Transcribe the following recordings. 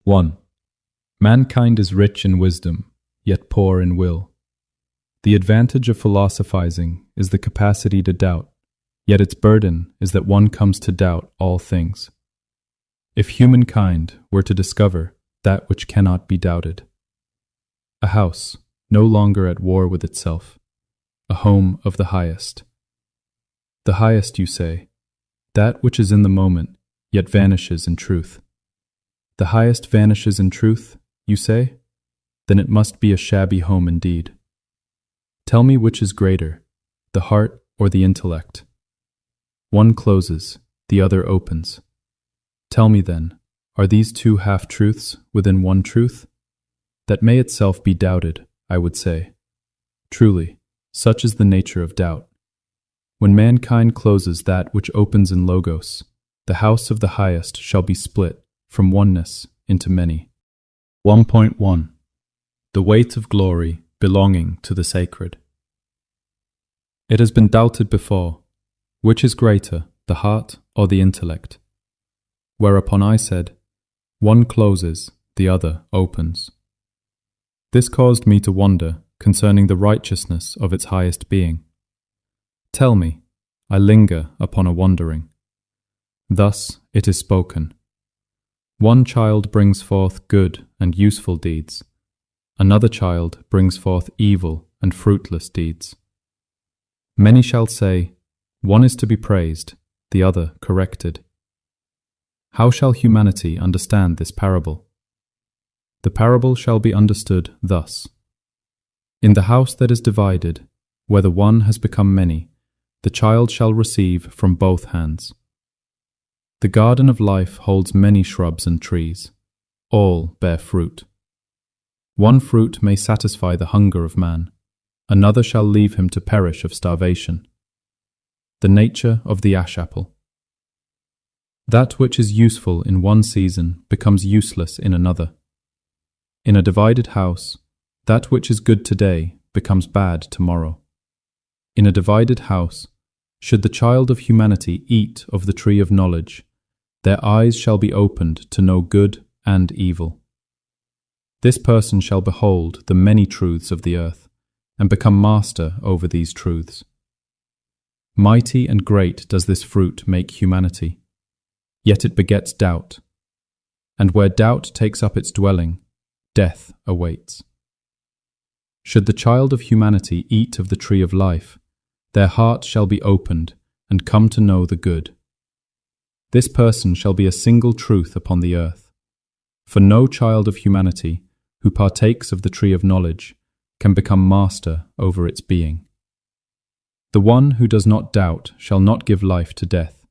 1. Mankind is rich in wisdom, yet poor in will. The advantage of philosophizing is the capacity to doubt, yet its burden is that one comes to doubt all things. If humankind were to discover that which cannot be doubted, a house no longer at war with itself, a home of the highest. The highest, you say, that which is in the moment, yet vanishes in truth. The highest vanishes in truth, you say? Then it must be a shabby home indeed. Tell me which is greater, the heart or the intellect? One closes, the other opens. Tell me then, are these two half-truths within one truth? That may itself be doubted, I would say. Truly, such is the nature of doubt. When mankind closes that which opens in Logos, the house of the highest shall be split from oneness into many. 1.1. The weight of glory belonging to the sacred. It has been doubted before, which is greater, the heart or the intellect? Whereupon I said, one closes, the other opens. This caused me to wonder concerning the righteousness of its highest being. Tell me, I linger upon a wondering. Thus it is spoken. One child brings forth good and useful deeds. Another child brings forth evil and fruitless deeds. Many shall say, one is to be praised, the other corrected. How shall humanity understand this parable? The parable shall be understood thus. In the house that is divided, where the one has become many, the child shall receive from both hands. The garden of life holds many shrubs and trees. All bear fruit. One fruit may satisfy the hunger of man, another shall leave him to perish of starvation. The nature of the ash apple. That which is useful in one season becomes useless in another. In a divided house, that which is good today becomes bad tomorrow. In a divided house, should the child of humanity eat of the tree of knowledge, their eyes shall be opened to know good and evil. This person shall behold the many truths of the earth, and become master over these truths. Mighty and great does this fruit make humanity, yet it begets doubt, and where doubt takes up its dwelling, death awaits. Should the child of humanity eat of the tree of life, their heart shall be opened and come to know the good. This person shall be a single truth upon the earth, for no child of humanity who partakes of the tree of knowledge can become master over its being. The one who does not doubt shall not give life to death,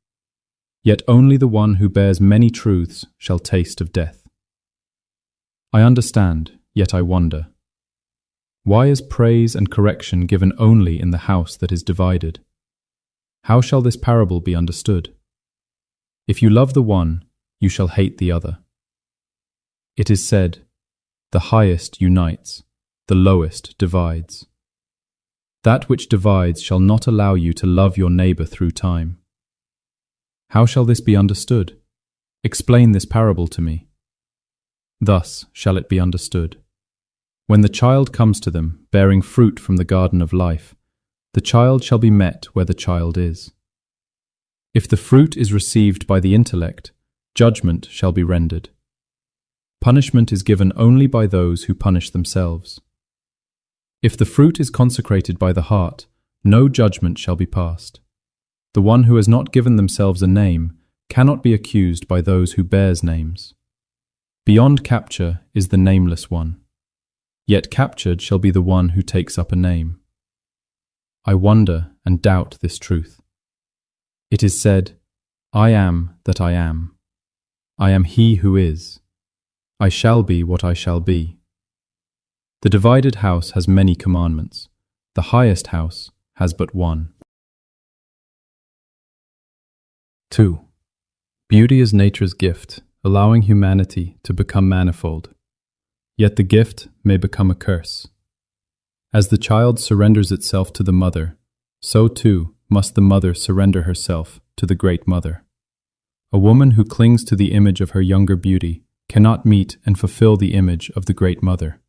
yet only the one who bears many truths shall taste of death. I understand, yet I wonder. Why is praise and correction given only in the house that is divided? How shall this parable be understood? If you love the one, you shall hate the other. It is said, the highest unites, the lowest divides. That which divides shall not allow you to love your neighbor through time. How shall this be understood? Explain this parable to me. Thus shall it be understood. When the child comes to them, bearing fruit from the garden of life, the child shall be met where the child is. If the fruit is received by the intellect, judgment shall be rendered. Punishment is given only by those who punish themselves. If the fruit is consecrated by the heart, no judgment shall be passed. The one who has not given themselves a name cannot be accused by those who bears names. Beyond capture is the nameless one. Yet captured shall be the one who takes up a name. I wonder and doubt this truth. It is said, I am that I am. I am he who is. I shall be what I shall be. The divided house has many commandments. The highest house has but one. 2. Beauty is nature's gift, allowing humanity to become manifold. Yet the gift may become a curse. As the child surrenders itself to the mother, so too must the mother surrender herself to the Great Mother. A woman who clings to the image of her younger beauty cannot meet and fulfill the image of the Great Mother.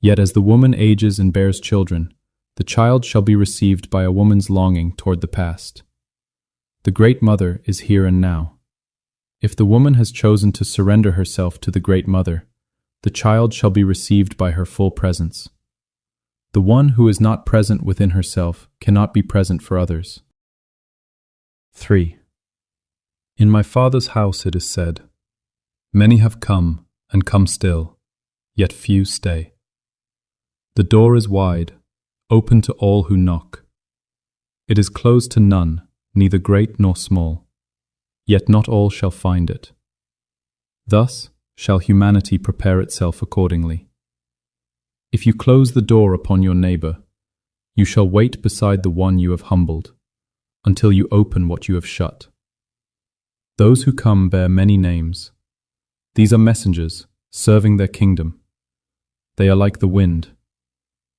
Yet as the woman ages and bears children, the child shall be received by a woman's longing toward the past. The Great Mother is here and now. If the woman has chosen to surrender herself to the Great Mother, the child shall be received by her full presence. The one who is not present within herself cannot be present for others. 3. In my Father's house it is said, many have come and come still, yet few stay. The door is wide, open to all who knock. It is closed to none, neither great nor small, yet not all shall find it. Thus shall humanity prepare itself accordingly. If you close the door upon your neighbor, you shall wait beside the one you have humbled, until you open what you have shut. Those who come bear many names. These are messengers, serving their kingdom. They are like the wind.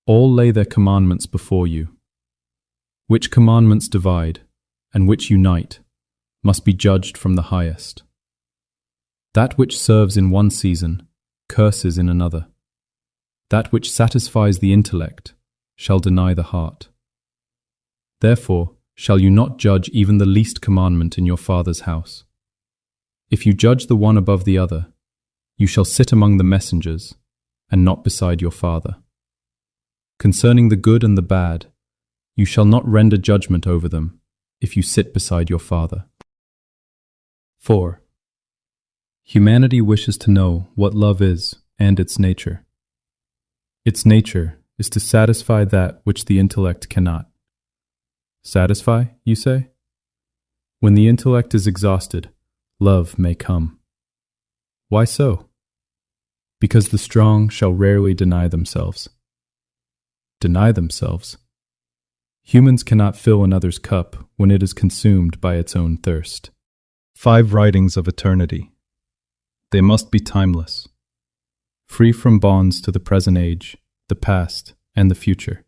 All lay their commandments before you. Which commandments divide, and which unite, must be judged from the highest. That which serves in one season, curses in another. That which satisfies the intellect shall deny the heart. Therefore shall you not judge even the least commandment in your Father's house. If you judge the one above the other, you shall sit among the messengers, and not beside your Father. Concerning the good and the bad, you shall not render judgment over them, if you sit beside your Father. 4. Humanity wishes to know what love is and its nature. Its nature is to satisfy that which the intellect cannot. Satisfy, you say? When the intellect is exhausted, love may come. Why so? Because the strong shall rarely deny themselves. Deny themselves? Humans cannot fill another's cup when it is consumed by its own thirst. 5 writings of eternity. They must be timeless, free from bonds to the present age, the past, and the future.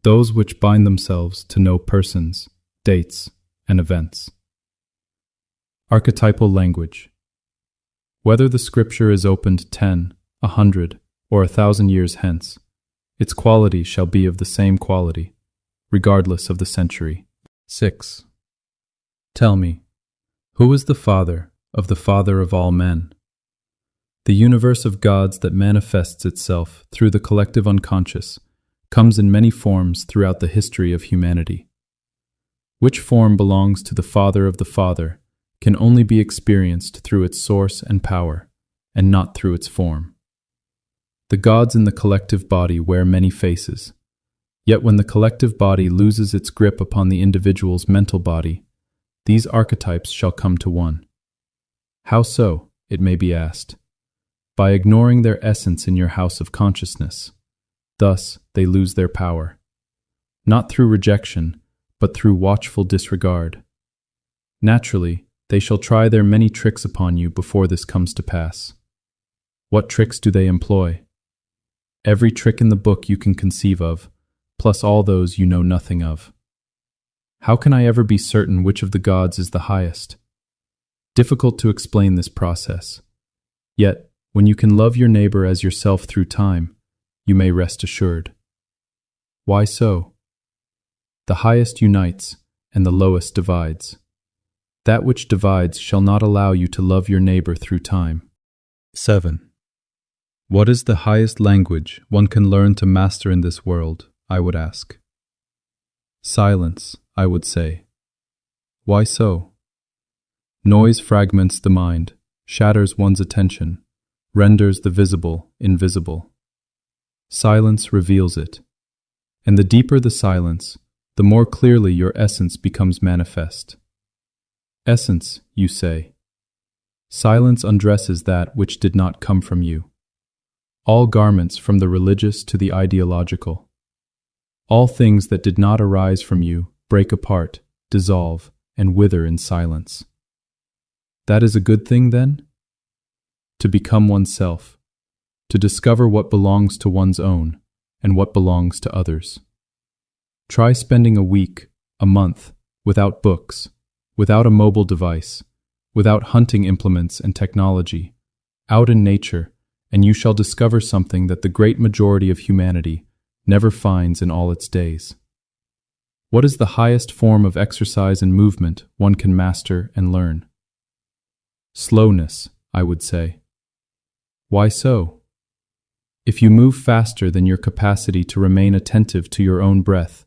Those which bind themselves to no persons, dates, and events. Archetypal language. Whether the scripture is opened 10, 100, or 1,000 years hence, its quality shall be of the same quality, regardless of the century. 6. Tell me, who is the Father of all men? The universe of gods that manifests itself through the collective unconscious comes in many forms throughout the history of humanity. Which form belongs to the Father of the Father can only be experienced through its source and power, and not through its form. The gods in the collective body wear many faces, yet when the collective body loses its grip upon the individual's mental body, these archetypes shall come to one. How so, it may be asked? By ignoring their essence in your house of consciousness. Thus, they lose their power. Not through rejection, but through watchful disregard. Naturally, they shall try their many tricks upon you before this comes to pass. What tricks do they employ? Every trick in the book you can conceive of, plus all those you know nothing of. How can I ever be certain which of the gods is the highest? Difficult to explain this process. Yet, when you can love your neighbor as yourself through time, you may rest assured. Why so? The highest unites, and the lowest divides. That which divides shall not allow you to love your neighbor through time. 7. What is the highest language one can learn to master in this world, I would ask? Silence, I would say. Why so? Noise fragments the mind, shatters one's attention, renders the visible invisible. Silence reveals it. And the deeper the silence, the more clearly your essence becomes manifest. Essence, you say. Silence undresses that which did not come from you. All garments from the religious to the ideological. All things that did not arise from you break apart, dissolve, and wither in silence. That is a good thing, then? To become oneself, to discover what belongs to one's own and what belongs to others. Try spending a week, a month, without books, without a mobile device, without hunting implements and technology, out in nature, and you shall discover something that the great majority of humanity never finds in all its days. What is the highest form of exercise and movement one can master and learn? Slowness, I would say. Why so? If you move faster than your capacity to remain attentive to your own breath,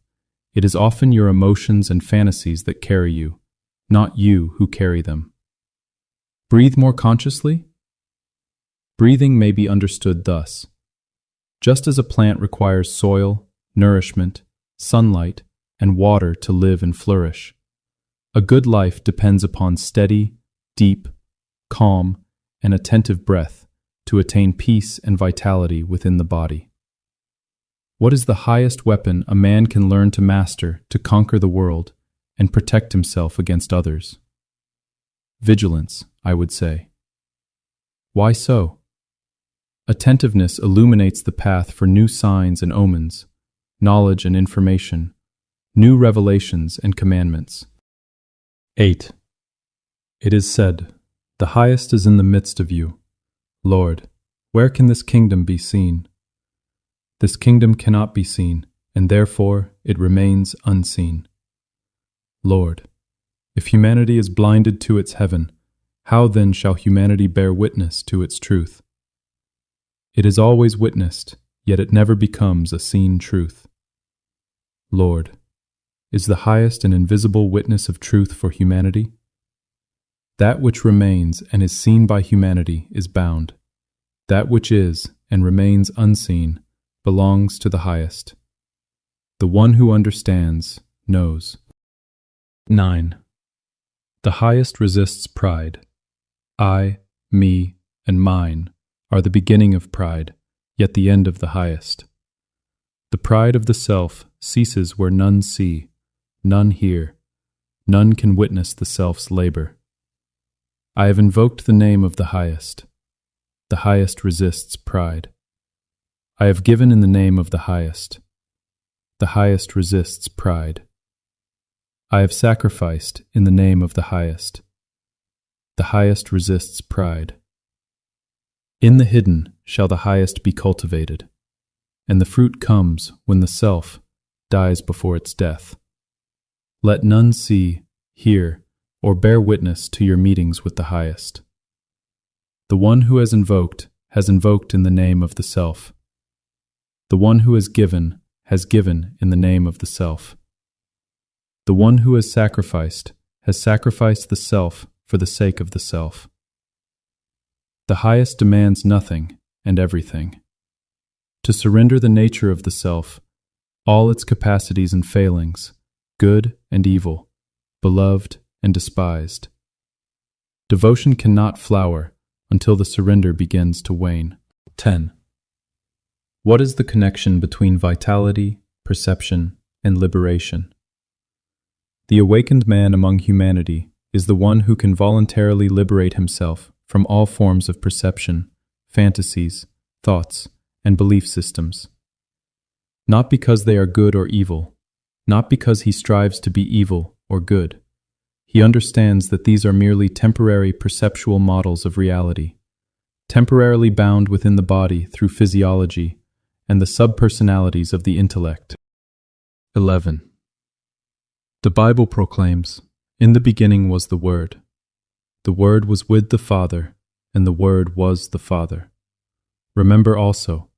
it is often your emotions and fantasies that carry you, not you who carry them. Breathe more consciously? Breathing may be understood thus. Just as a plant requires soil, nourishment, sunlight, and water to live and flourish, a good life depends upon steady, deep, calm, and attentive breath to attain peace and vitality within the body. What is the highest weapon a man can learn to master to conquer the world and protect himself against others? Vigilance, I would say. Why so? Attentiveness illuminates the path for new signs and omens, knowledge and information, new revelations and commandments. 8. It is said, "The highest is in the midst of you. Lord, where can this kingdom be seen?" This kingdom cannot be seen, and therefore it remains unseen. Lord, if humanity is blinded to its heaven, how then shall humanity bear witness to its truth? It is always witnessed, yet it never becomes a seen truth. Lord, is the highest and invisible witness of truth for humanity? That which remains and is seen by humanity is bound. That which is and remains unseen belongs to the highest. The one who understands knows. 9. The highest resists pride. I, me, and mine are the beginning of pride, yet the end of the highest. The pride of the self ceases where none see, none hear, none can witness the self's labor. I have invoked the name of the highest. The highest resists pride. I have given in the name of the highest. The highest resists pride. I have sacrificed in the name of the highest. The highest resists pride. In the hidden shall the highest be cultivated, and the fruit comes when the self dies before its death. Let none see, hear, or bear witness to your meetings with the highest. The one who has invoked in the name of the self. The one who has given in the name of the self. The one who has sacrificed the self for the sake of the self. The highest demands nothing and everything. To surrender the nature of the self, all its capacities and failings, good and evil, beloved and despised. Devotion cannot flower until the surrender begins to wane. 10. What is the connection between vitality, perception, and liberation? The awakened man among humanity is the one who can voluntarily liberate himself from all forms of perception, fantasies, thoughts, and belief systems. Not because they are good or evil, not because he strives to be evil or good. He understands that these are merely temporary perceptual models of reality, temporarily bound within the body through physiology and the subpersonalities of the intellect. 11. The Bible proclaims, "In the beginning was the Word. The Word was with the Father, and the Word was the Father." Remember also,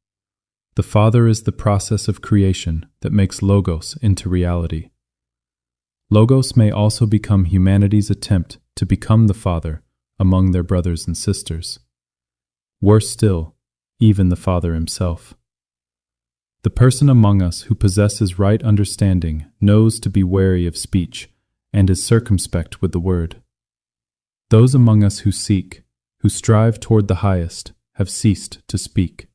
the Father is the process of creation that makes Logos into reality. Logos may also become humanity's attempt to become the Father among their brothers and sisters. Worse still, even the Father himself. The person among us who possesses right understanding knows to be wary of speech and is circumspect with the word. Those among us who seek, who strive toward the highest, have ceased to speak.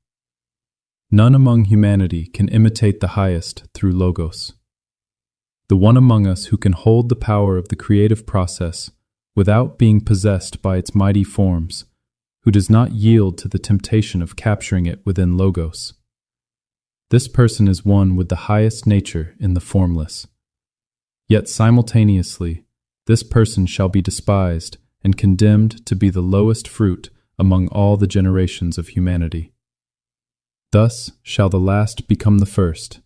None among humanity can imitate the highest through Logos. The one among us who can hold the power of the creative process without being possessed by its mighty forms, who does not yield to the temptation of capturing it within Logos. This person is one with the highest nature in the formless. Yet simultaneously, this person shall be despised and condemned to be the lowest fruit among all the generations of humanity. Thus shall the last become the first,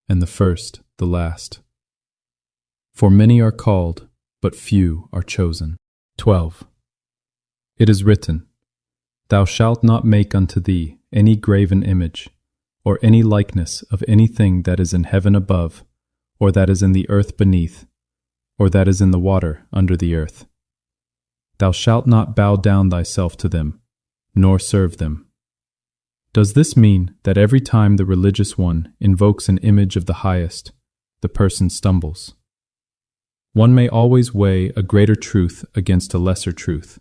and the first the last. For many are called, but few are chosen. 12. It is written, Thou shalt not make unto thee any graven image, or any likeness of anything that is in heaven above, or that is in the earth beneath, or that is in the water under the earth. Thou shalt not bow down thyself to them, nor serve them. Does this mean that every time the religious one invokes an image of the highest, the person stumbles? One may always weigh a greater truth against a lesser truth,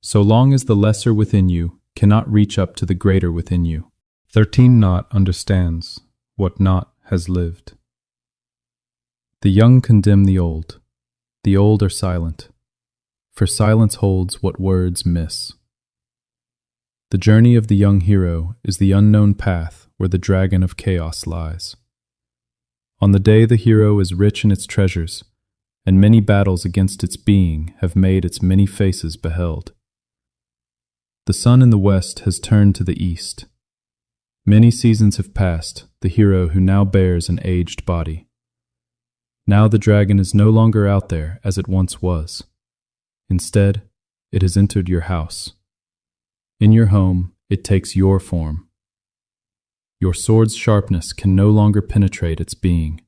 so long as the lesser within you cannot reach up to the greater within you. 13 Naught understands what naught has lived. The young condemn the old are silent, for silence holds what words miss. The journey of the young hero is the unknown path where the dragon of chaos lies. On the day the hero is rich in its treasures, and many battles against its being have made its many faces beheld. The sun in the west has turned to the east. Many seasons have passed, the hero who now bears an aged body. Now the dragon is no longer out there as it once was. Instead, it has entered your house. In your home, it takes your form. Your sword's sharpness can no longer penetrate its being.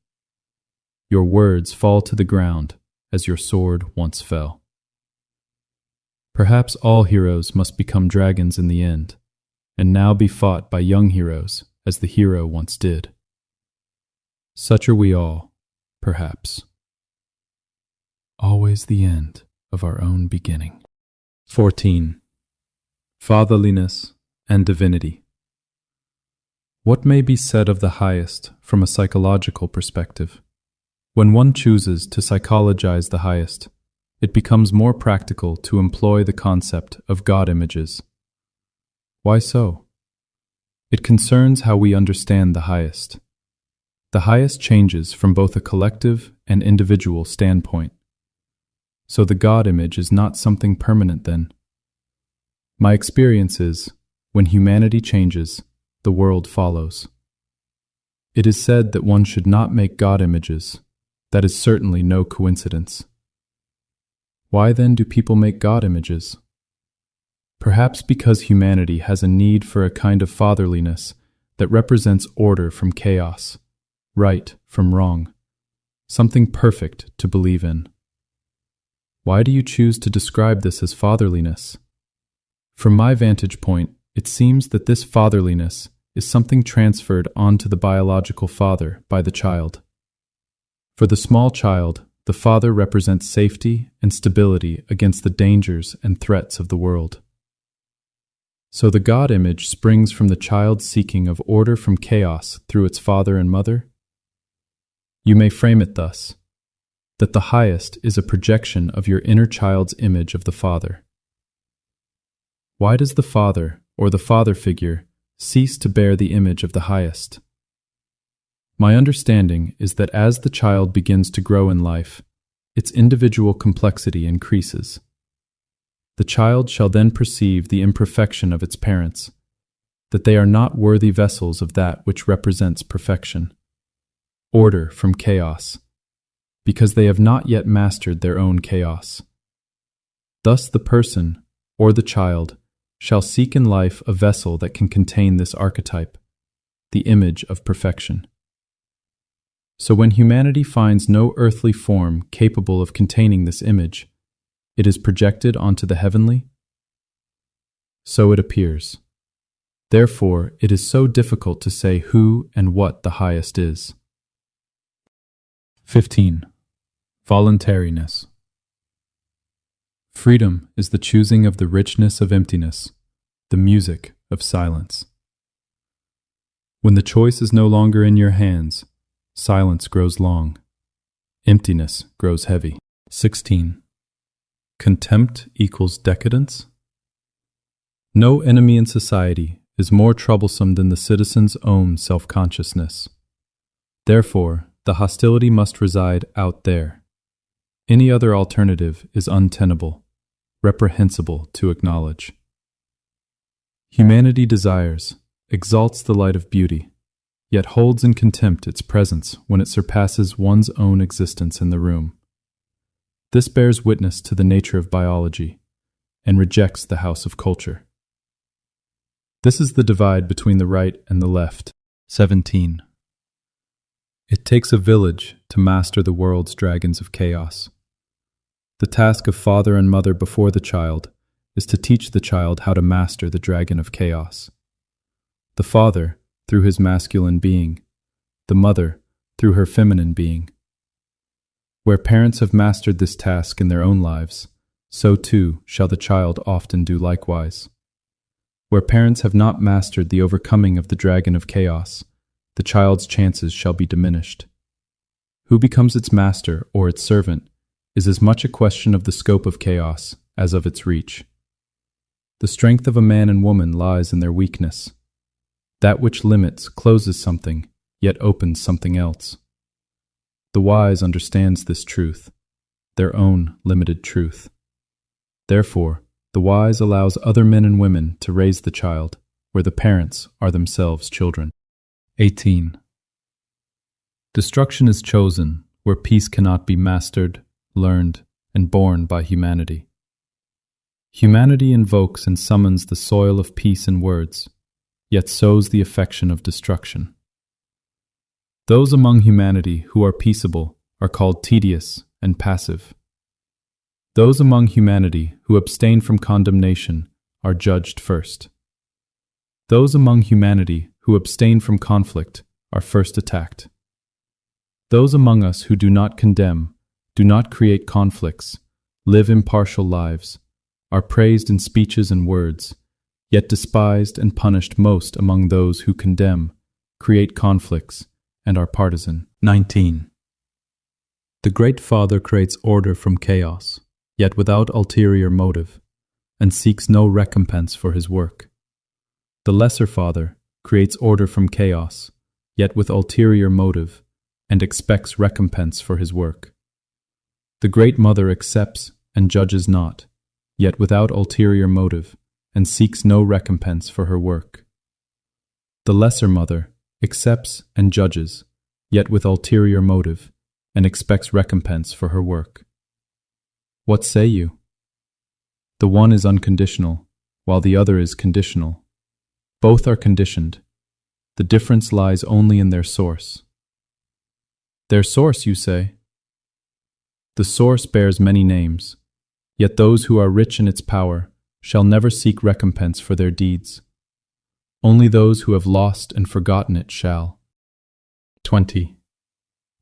Your words fall to the ground as your sword once fell. Perhaps all heroes must become dragons in the end, and now be fought by young heroes as the hero once did. Such are we all, perhaps. Always the end of our own beginning. 14. Fatherliness and Divinity. What may be said of the highest from a psychological perspective? When one chooses to psychologize the highest, it becomes more practical to employ the concept of God images. Why so? It concerns how we understand the highest. The highest changes from both a collective and individual standpoint. So the God image is not something permanent then. My experience is, when humanity changes, the world follows. It is said that one should not make God images. That is certainly no coincidence. Why then do people make God images? Perhaps because humanity has a need for a kind of fatherliness that represents order from chaos, right from wrong, something perfect to believe in. Why do you choose to describe this as fatherliness? From my vantage point, it seems that this fatherliness is something transferred onto the biological father by the child. For the small child, the father represents safety and stability against the dangers and threats of the world. So the God image springs from the child's seeking of order from chaos through its father and mother? You may frame it thus, that the highest is a projection of your inner child's image of the father. Why does the father, or the father figure, cease to bear the image of the highest? My understanding is that as the child begins to grow in life, its individual complexity increases. The child shall then perceive the imperfection of its parents, that they are not worthy vessels of that which represents perfection, order from chaos, because they have not yet mastered their own chaos. Thus the person, or the child, shall seek in life a vessel that can contain this archetype, the image of perfection. So when humanity finds no earthly form capable of containing this image, it is projected onto the heavenly? So it appears. Therefore, it is so difficult to say who and what the highest is. 15. Voluntariness. Freedom is the choosing of the richness of emptiness, the music of silence. When the choice is no longer in your hands, silence grows long, emptiness grows heavy. 16. Contempt equals decadence? No enemy in society is more troublesome than the citizen's own self-consciousness. Therefore, the hostility must reside out there. Any other alternative is untenable, reprehensible to acknowledge. Humanity desires, exalts the light of beauty, yet holds in contempt its presence when it surpasses one's own existence in the room. This bears witness to the nature of biology and rejects the house of culture. This is the divide between the right and the left. 17. It takes a village to master the world's dragons of chaos. The task of father and mother before the child is to teach the child how to master the dragon of chaos. The father, through his masculine being, the mother, through her feminine being. Where parents have mastered this task in their own lives, so too shall the child often do likewise. Where parents have not mastered the overcoming of the dragon of chaos, the child's chances shall be diminished. Who becomes its master or its servant is as much a question of the scope of chaos as of its reach. The strength of a man and woman lies in their weakness. That which limits closes something, yet opens something else. The wise understands this truth, their own limited truth. Therefore, the wise allows other men and women to raise the child, where the parents are themselves children. 18. Destruction is chosen where peace cannot be mastered, learned, and borne by humanity. Humanity invokes and summons the soil of peace in words, yet sows the affection of destruction. Those among humanity who are peaceable are called tedious and passive. Those among humanity who abstain from condemnation are judged first. Those among humanity who abstain from conflict are first attacked. Those among us who do not condemn, do not create conflicts, live impartial lives, are praised in speeches and words, yet despised and punished most among those who condemn, create conflicts, and are partisan. 19. The Great Father creates order from chaos, yet without ulterior motive, and seeks no recompense for his work. The Lesser Father creates order from chaos, yet with ulterior motive, and expects recompense for his work. The Great Mother accepts and judges not, yet without ulterior motive, and seeks no recompense for her work. The Lesser Mother accepts and judges, yet with ulterior motive, and expects recompense for her work. What say you? The one is unconditional, while the other is conditional. Both are conditioned. The difference lies only in their source. Their source, you say? The source bears many names, yet those who are rich in its power shall never seek recompense for their deeds. Only those who have lost and forgotten it shall. 20.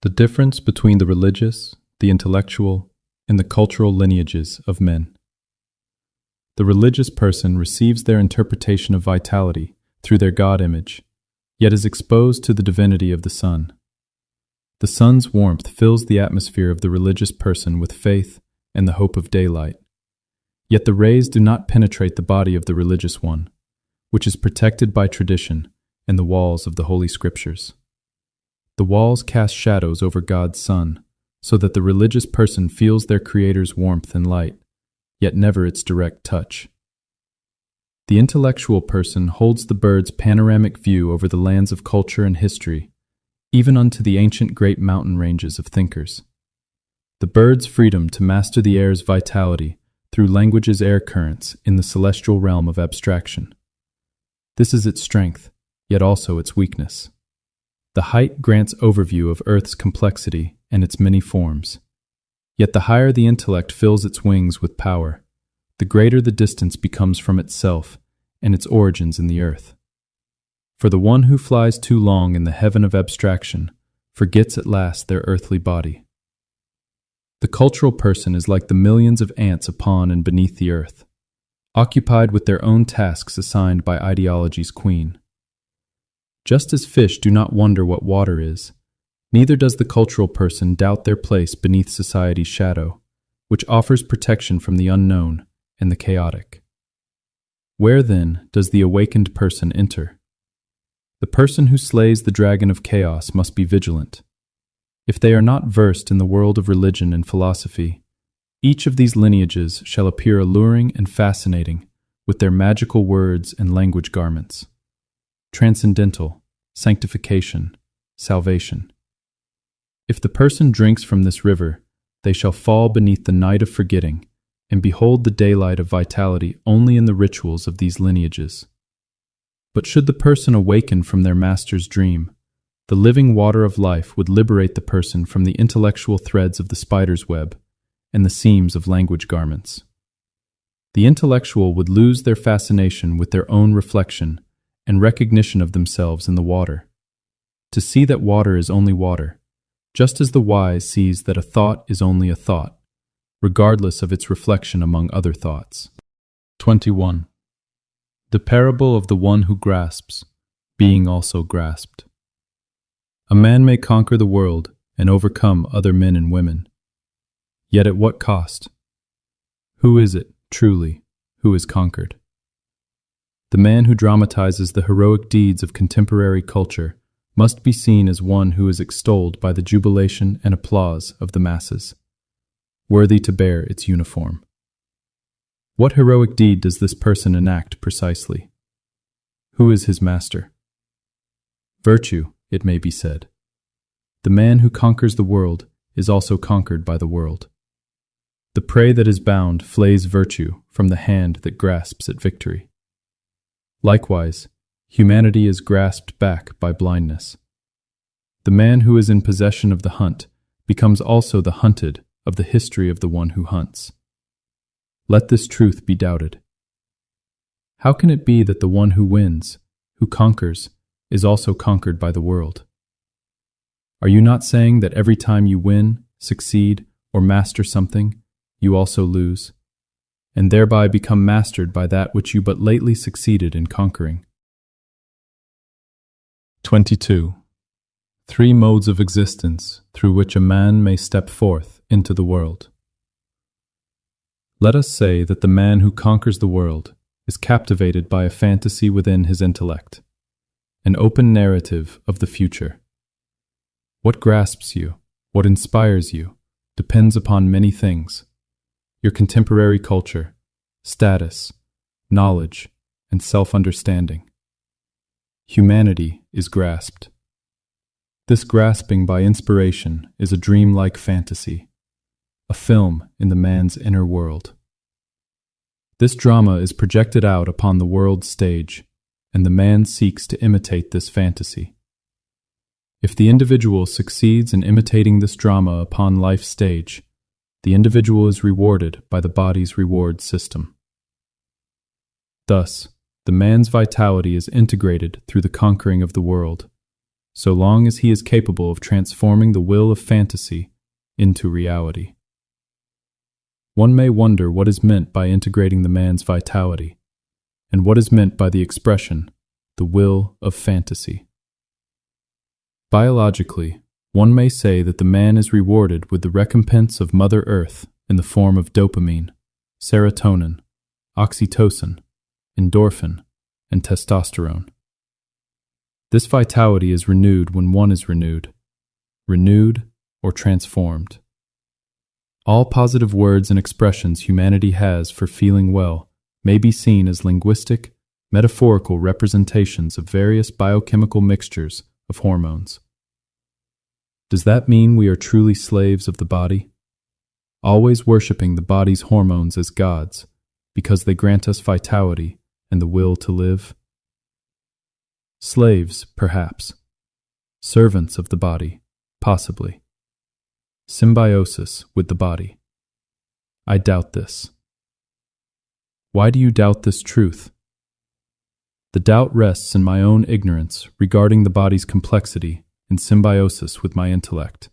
The difference between the religious, the intellectual, and the cultural lineages of men. The religious person receives their interpretation of vitality through their God image, yet is exposed to the divinity of the sun. The sun's warmth fills the atmosphere of the religious person with faith and the hope of daylight. Yet the rays do not penetrate the body of the religious one, which is protected by tradition and the walls of the Holy Scriptures. The walls cast shadows over God's sun, so that the religious person feels their Creator's warmth and light, yet never its direct touch. The intellectual person holds the bird's panoramic view over the lands of culture and history, even unto the ancient great mountain ranges of thinkers. The bird's freedom to master the air's vitality through language's air currents in the celestial realm of abstraction. This is its strength, yet also its weakness. The height grants overview of Earth's complexity and its many forms. Yet the higher the intellect fills its wings with power, the greater the distance becomes from itself and its origins in the earth. For the one who flies too long in the heaven of abstraction forgets at last their earthly body. The cultural person is like the millions of ants upon and beneath the earth, occupied with their own tasks assigned by ideology's queen. Just as fish do not wonder what water is, neither does the cultural person doubt their place beneath society's shadow, which offers protection from the unknown and the chaotic. Where, then, does the awakened person enter? The person who slays the dragon of chaos must be vigilant. If they are not versed in the world of religion and philosophy, Each of these lineages shall appear alluring and fascinating with their magical words and language garments. Transcendental, sanctification, salvation. If the person drinks from this river, they shall fall beneath the night of forgetting and behold the daylight of vitality only in the rituals of these lineages. But should the person awaken from their master's dream, the living water of life would liberate the person from the intellectual threads of the spider's web and the seams of language garments. The intellectual would lose their fascination with their own reflection and recognition of themselves in the water. To see that water is only water, just as the wise sees that a thought is only a thought, regardless of its reflection among other thoughts. 21. The parable of the one who grasps, being also grasped. A man may conquer the world and overcome other men and women. Yet at what cost? Who is it, truly, who is conquered? The man who dramatizes the heroic deeds of contemporary culture must be seen as one who is extolled by the jubilation and applause of the masses, worthy to bear its uniform. What heroic deed does this person enact precisely? Who is his master? Virtue, it may be said. The man who conquers the world is also conquered by the world. The prey that is bound flays virtue from the hand that grasps at victory. Likewise, humanity is grasped back by blindness. The man who is in possession of the hunt becomes also the hunted of the history of the one who hunts. Let this truth be doubted. How can it be that the one who wins, who conquers, is also conquered by the world? Are you not saying that every time you win, succeed, or master something, you also lose, and thereby become mastered by that which you but lately succeeded in conquering? 22. 3 modes of existence through which a man may step forth into the world. Let us say that the man who conquers the world is captivated by a fantasy within his intellect, an open narrative of the future. What grasps you, what inspires you, depends upon many things: your contemporary culture, status, knowledge, and self-understanding. Humanity is grasped. This grasping by inspiration is a dreamlike fantasy, a film in the man's inner world. This drama is projected out upon the world's stage, and the man seeks to imitate this fantasy. If the individual succeeds in imitating this drama upon life's stage, the individual is rewarded by the body's reward system. Thus, the man's vitality is integrated through the conquering of the world, so long as he is capable of transforming the will of fantasy into reality. One may wonder what is meant by integrating the man's vitality, and what is meant by the expression, the will of fantasy. Biologically, one may say that the man is rewarded with the recompense of Mother Earth in the form of dopamine, serotonin, oxytocin, endorphin, and testosterone. This vitality is renewed when one is renewed or transformed. All positive words and expressions humanity has for feeling well may be seen as linguistic, metaphorical representations of various biochemical mixtures of hormones. Does that mean we are truly slaves of the body, always worshiping the body's hormones as gods because they grant us vitality and the will to live? Slaves, perhaps. Servants of the body, possibly. Symbiosis with the body. I doubt this. Why do you doubt this truth? The doubt rests in my own ignorance regarding the body's complexity in symbiosis with my intellect,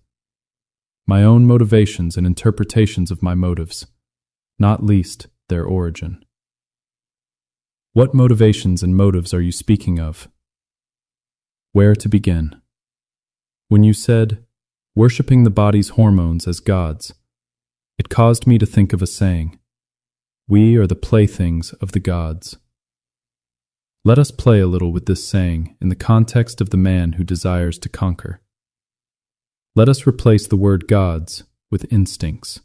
my own motivations and interpretations of my motives, not least their origin. What motivations and motives are you speaking of? Where to begin? When you said, worshipping the body's hormones as gods, it caused me to think of a saying, we are the playthings of the gods. Let us play a little with this saying in the context of the man who desires to conquer. Let us replace the word gods with instincts.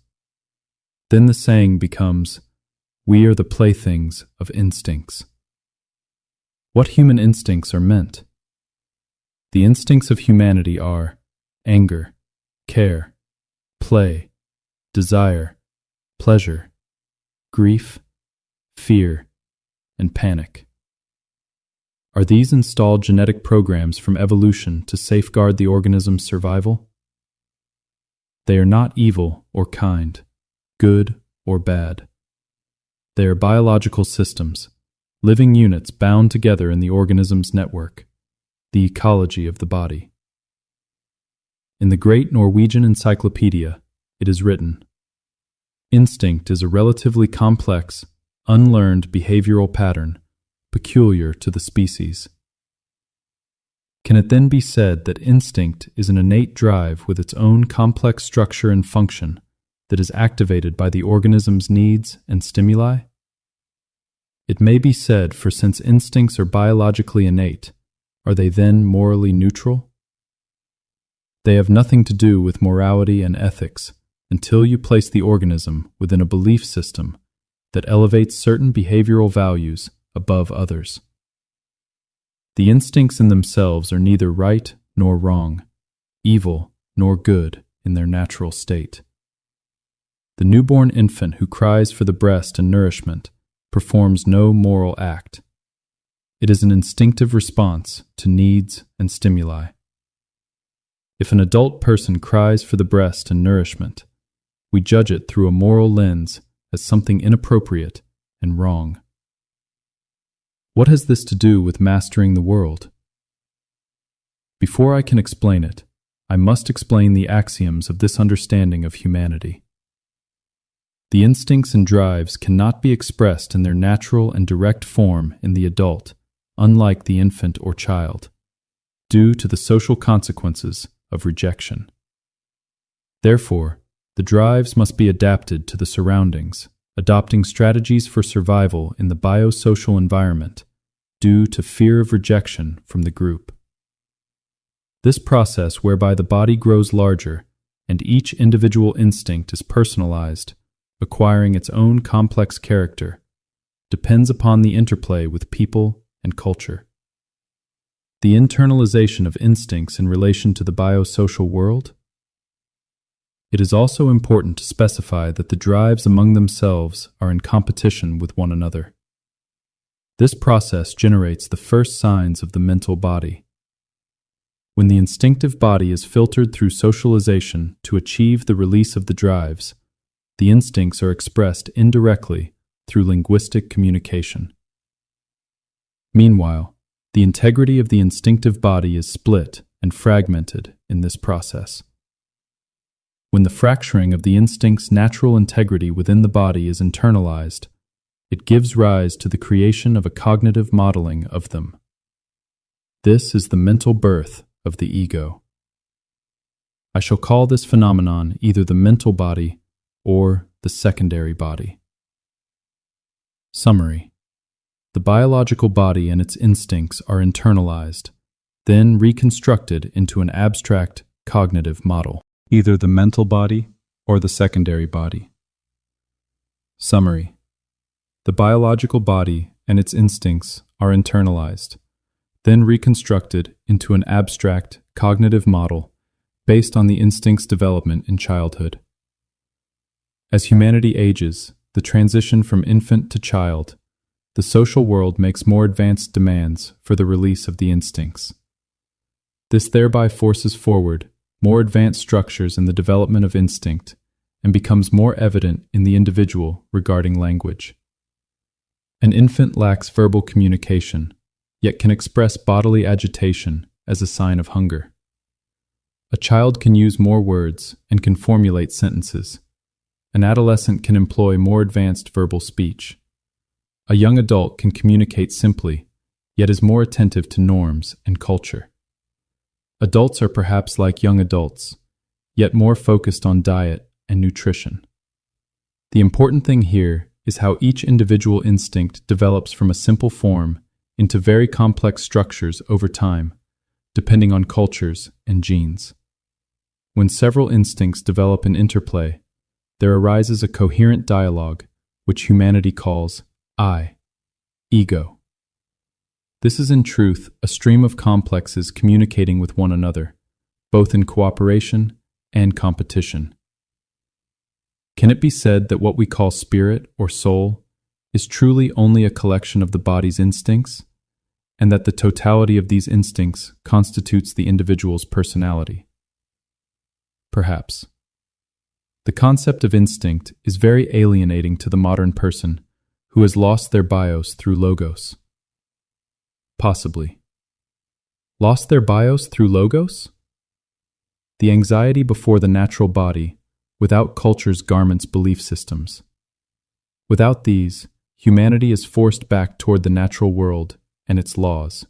Then the saying becomes, "We are the playthings of instincts." What human instincts are meant? The instincts of humanity are anger, care, play, desire, pleasure, grief, fear, and panic. Are these installed genetic programs from evolution to safeguard the organism's survival? They are not evil or kind, good or bad. They are biological systems, living units bound together in the organism's network, the ecology of the body. In the great Norwegian encyclopedia, it is written, "Instinct is a relatively complex, unlearned behavioral pattern peculiar to the species." Can it then be said that instinct is an innate drive with its own complex structure and function that is activated by the organism's needs and stimuli? It may be said, for since instincts are biologically innate, are they then morally neutral? They have nothing to do with morality and ethics until you place the organism within a belief system that elevates certain behavioral values above others. The instincts in themselves are neither right nor wrong, evil nor good in their natural state. The newborn infant who cries for the breast and nourishment performs no moral act. It is an instinctive response to needs and stimuli. If an adult person cries for the breast and nourishment, we judge it through a moral lens as something inappropriate and wrong. What has this to do with mastering the world? Before I can explain it, I must explain the axioms of this understanding of humanity. The instincts and drives cannot be expressed in their natural and direct form in the adult, unlike the infant or child, due to the social consequences of rejection. Therefore, the drives must be adapted to the surroundings, adopting strategies for survival in the biosocial environment due to fear of rejection from the group. This process, whereby the body grows larger and each individual instinct is personalized, acquiring its own complex character, depends upon the interplay with people and culture. The internalization of instincts in relation to the biosocial world? It is also important to specify that the drives among themselves are in competition with one another. This process generates the first signs of the mental body. When the instinctive body is filtered through socialization to achieve the release of the drives, the instincts are expressed indirectly through linguistic communication. Meanwhile, the integrity of the instinctive body is split and fragmented in this process. When the fracturing of the instinct's natural integrity within the body is internalized, it gives rise to the creation of a cognitive modeling of them. This is the mental birth of the ego. I shall call this phenomenon either the mental body or the secondary body. Summary: the biological body and its instincts are internalized, then reconstructed into an abstract cognitive model. Either the mental body or the secondary body. Summary: the biological body and its instincts are internalized, then reconstructed into an abstract cognitive model based on the instinct's development in childhood. As humanity ages, the transition from infant to child, the social world makes more advanced demands for the release of the instincts. This thereby forces forward more advanced structures in the development of instinct and becomes more evident in the individual regarding language. An infant lacks verbal communication, yet can express bodily agitation as a sign of hunger. A child can use more words and can formulate sentences. An adolescent can employ more advanced verbal speech. A young adult can communicate simply, yet is more attentive to norms and culture. Adults are perhaps like young adults, yet more focused on diet and nutrition. The important thing here is how each individual instinct develops from a simple form into very complex structures over time, depending on cultures and genes. When several instincts develop in interplay, there arises a coherent dialogue, which humanity calls I, ego. This is in truth a stream of complexes communicating with one another, both in cooperation and competition. Can it be said that what we call spirit or soul is truly only a collection of the body's instincts, and that the totality of these instincts constitutes the individual's personality? Perhaps. The concept of instinct is very alienating to the modern person who has lost their bios through logos. Possibly. Lost their bios through logos? The anxiety before the natural body, without culture's garments belief systems. Without these, humanity is forced back toward the natural world and its laws.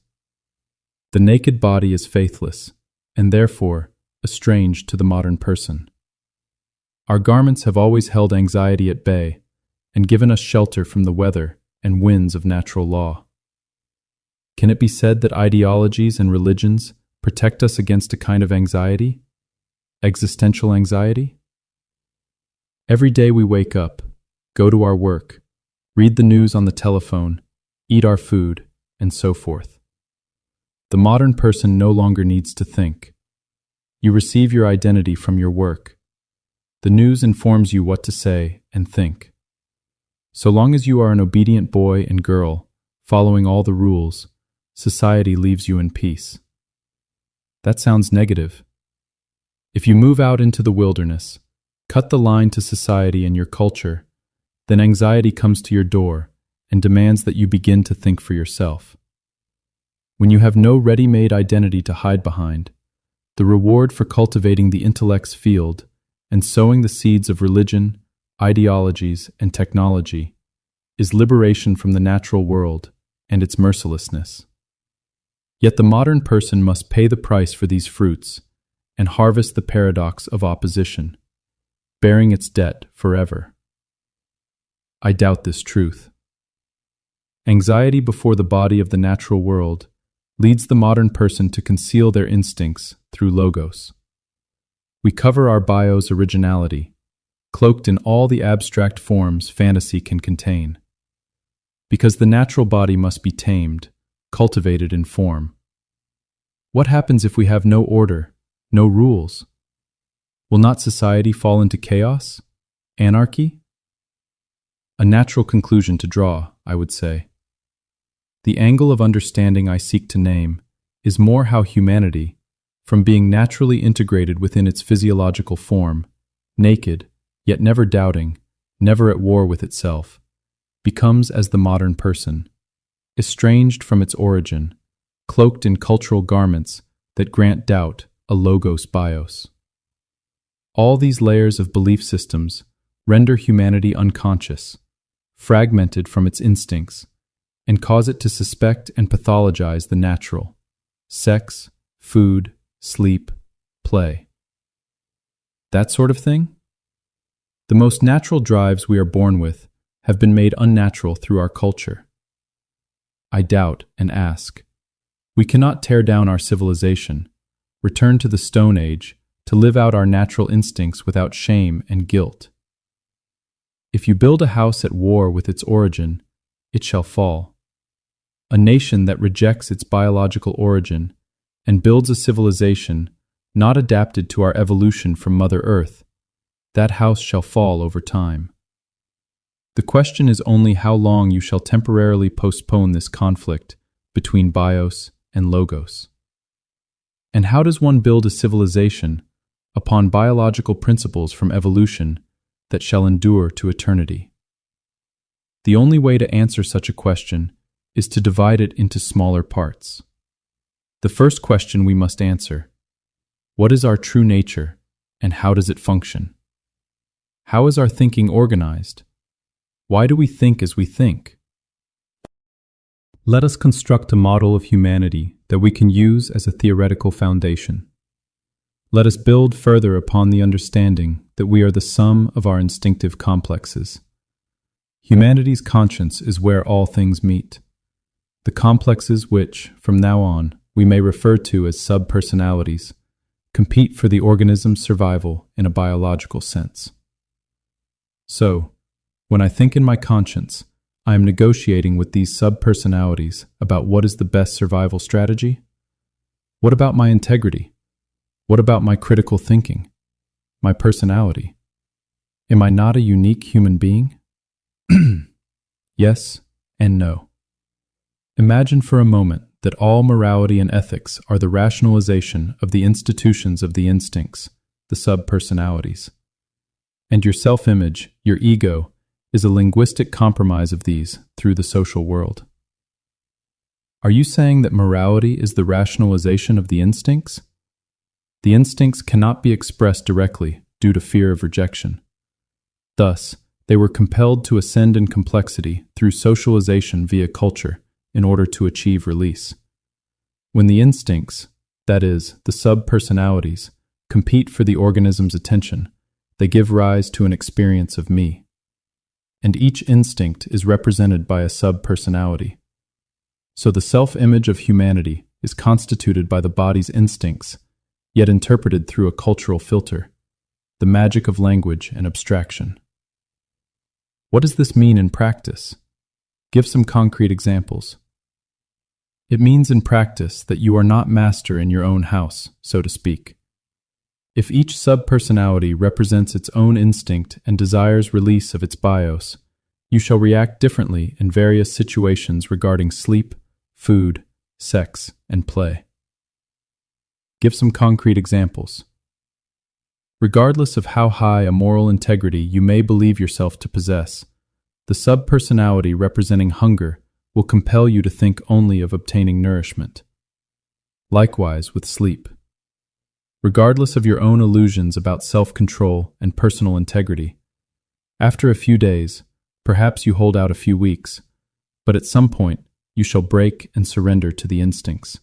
The naked body is faithless, and therefore estranged to the modern person. Our garments have always held anxiety at bay and given us shelter from the weather and winds of natural law. Can it be said that ideologies and religions protect us against a kind of anxiety? Existential anxiety? Every day we wake up, go to our work, read the news on the telephone, eat our food, and so forth. The modern person no longer needs to think. You receive your identity from your work. The news informs you what to say and think. So long as you are an obedient boy and girl, following all the rules, society leaves you in peace. That sounds negative. If you move out into the wilderness, cut the line to society and your culture, then anxiety comes to your door and demands that you begin to think for yourself. When you have no ready-made identity to hide behind, the reward for cultivating the intellect's field and sowing the seeds of religion, ideologies, and technology is liberation from the natural world and its mercilessness. Yet the modern person must pay the price for these fruits and harvest the paradox of opposition, bearing its debt forever. I doubt this truth. Anxiety before the body of the natural world leads the modern person to conceal their instincts through logos. We cover our bio's originality, cloaked in all the abstract forms fantasy can contain. Because the natural body must be tamed, cultivated in form. What happens if we have no order, no rules? Will not society fall into chaos? Anarchy? A natural conclusion to draw, I would say. The angle of understanding I seek to name is more how humanity, from being naturally integrated within its physiological form, naked, yet never doubting, never at war with itself, becomes as the modern person, estranged from its origin, cloaked in cultural garments that grant doubt a logos bios. All these layers of belief systems render humanity unconscious, fragmented from its instincts, and cause it to suspect and pathologize the natural: sex, food, sleep, play. That sort of thing? The most natural drives we are born with have been made unnatural through our culture. I doubt and ask. We cannot tear down our civilization, return to the Stone Age to live out our natural instincts without shame and guilt. If you build a house at war with its origin, it shall fall. A nation that rejects its biological origin and builds a civilization not adapted to our evolution from Mother Earth, that house shall fall over time. The question is only how long you shall temporarily postpone this conflict between bios and logos. And how does one build a civilization upon biological principles from evolution that shall endure to eternity? The only way to answer such a question is to divide it into smaller parts. The first question we must answer: what is our true nature and how does it function? How is our thinking organized? Why do we think as we think? Let us construct a model of humanity that we can use as a theoretical foundation. Let us build further upon the understanding that we are the sum of our instinctive complexes. Humanity's conscience is where all things meet. The complexes which, from now on, we may refer to as subpersonalities, compete for the organism's survival in a biological sense. So, when I think in my conscience, I am negotiating with these sub-personalities about what is the best survival strategy? What about my integrity? What about my critical thinking? My personality? Am I not a unique human being? Yes and no. Imagine for a moment that all morality and ethics are the rationalization of the institutions of the instincts, the sub-personalities. And your self-image, your ego, is a linguistic compromise of these through the social world. Are you saying that morality is the rationalization of the instincts? The instincts cannot be expressed directly due to fear of rejection. Thus, they were compelled to ascend in complexity through socialization via culture in order to achieve release. When the instincts, that is, the sub-personalities, compete for the organism's attention, they give rise to an experience of me. And each instinct is represented by a sub-personality. So the self-image of humanity is constituted by the body's instincts, yet interpreted through a cultural filter, the magic of language and abstraction. What does this mean in practice? Give some concrete examples. It means in practice that you are not master in your own house, so to speak. If each sub-personality represents its own instinct and desires release of its bios, you shall react differently in various situations regarding sleep, food, sex, and play. Give some concrete examples. Regardless of how high a moral integrity you may believe yourself to possess, the sub-personality representing hunger will compel you to think only of obtaining nourishment. Likewise with sleep. Regardless of your own illusions about self-control and personal integrity, after a few days, perhaps you hold out a few weeks, but at some point you shall break and surrender to the instincts.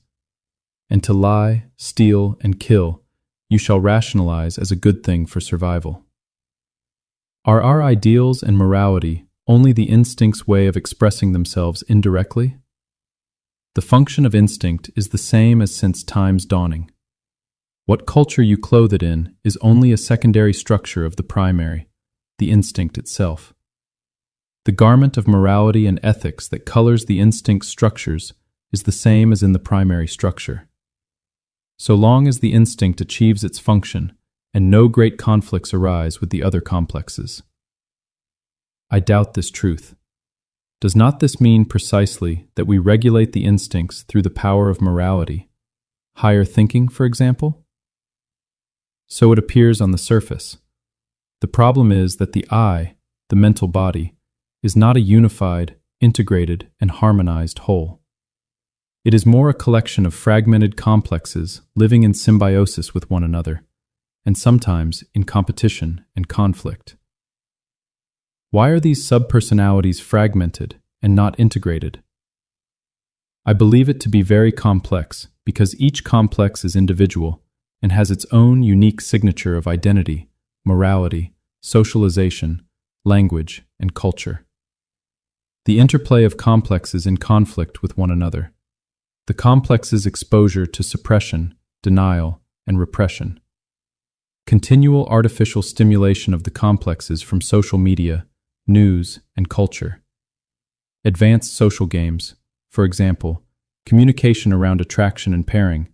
And to lie, steal, and kill, you shall rationalize as a good thing for survival. Are our ideals and morality only the instinct's way of expressing themselves indirectly? The function of instinct is the same as since time's dawning. What culture you clothe it in is only a secondary structure of the primary, the instinct itself. The garment of morality and ethics that colors the instinct structures is the same as in the primary structure. So long as the instinct achieves its function and no great conflicts arise with the other complexes. I doubt this truth. Does not this mean precisely that we regulate the instincts through the power of morality, higher thinking, for example? So it appears on the surface. The problem is that the I, the mental body, is not a unified, integrated, and harmonized whole. It is more a collection of fragmented complexes living in symbiosis with one another, and sometimes in competition and conflict. Why are these sub-personalities fragmented and not integrated? I believe it to be very complex because each complex is individual and has its own unique signature of identity, morality, socialization, language, and culture. The interplay of complexes in conflict with one another. The complex's exposure to suppression, denial, and repression. Continual artificial stimulation of the complexes from social media, news, and culture. Advanced social games, for example, communication around attraction and pairing,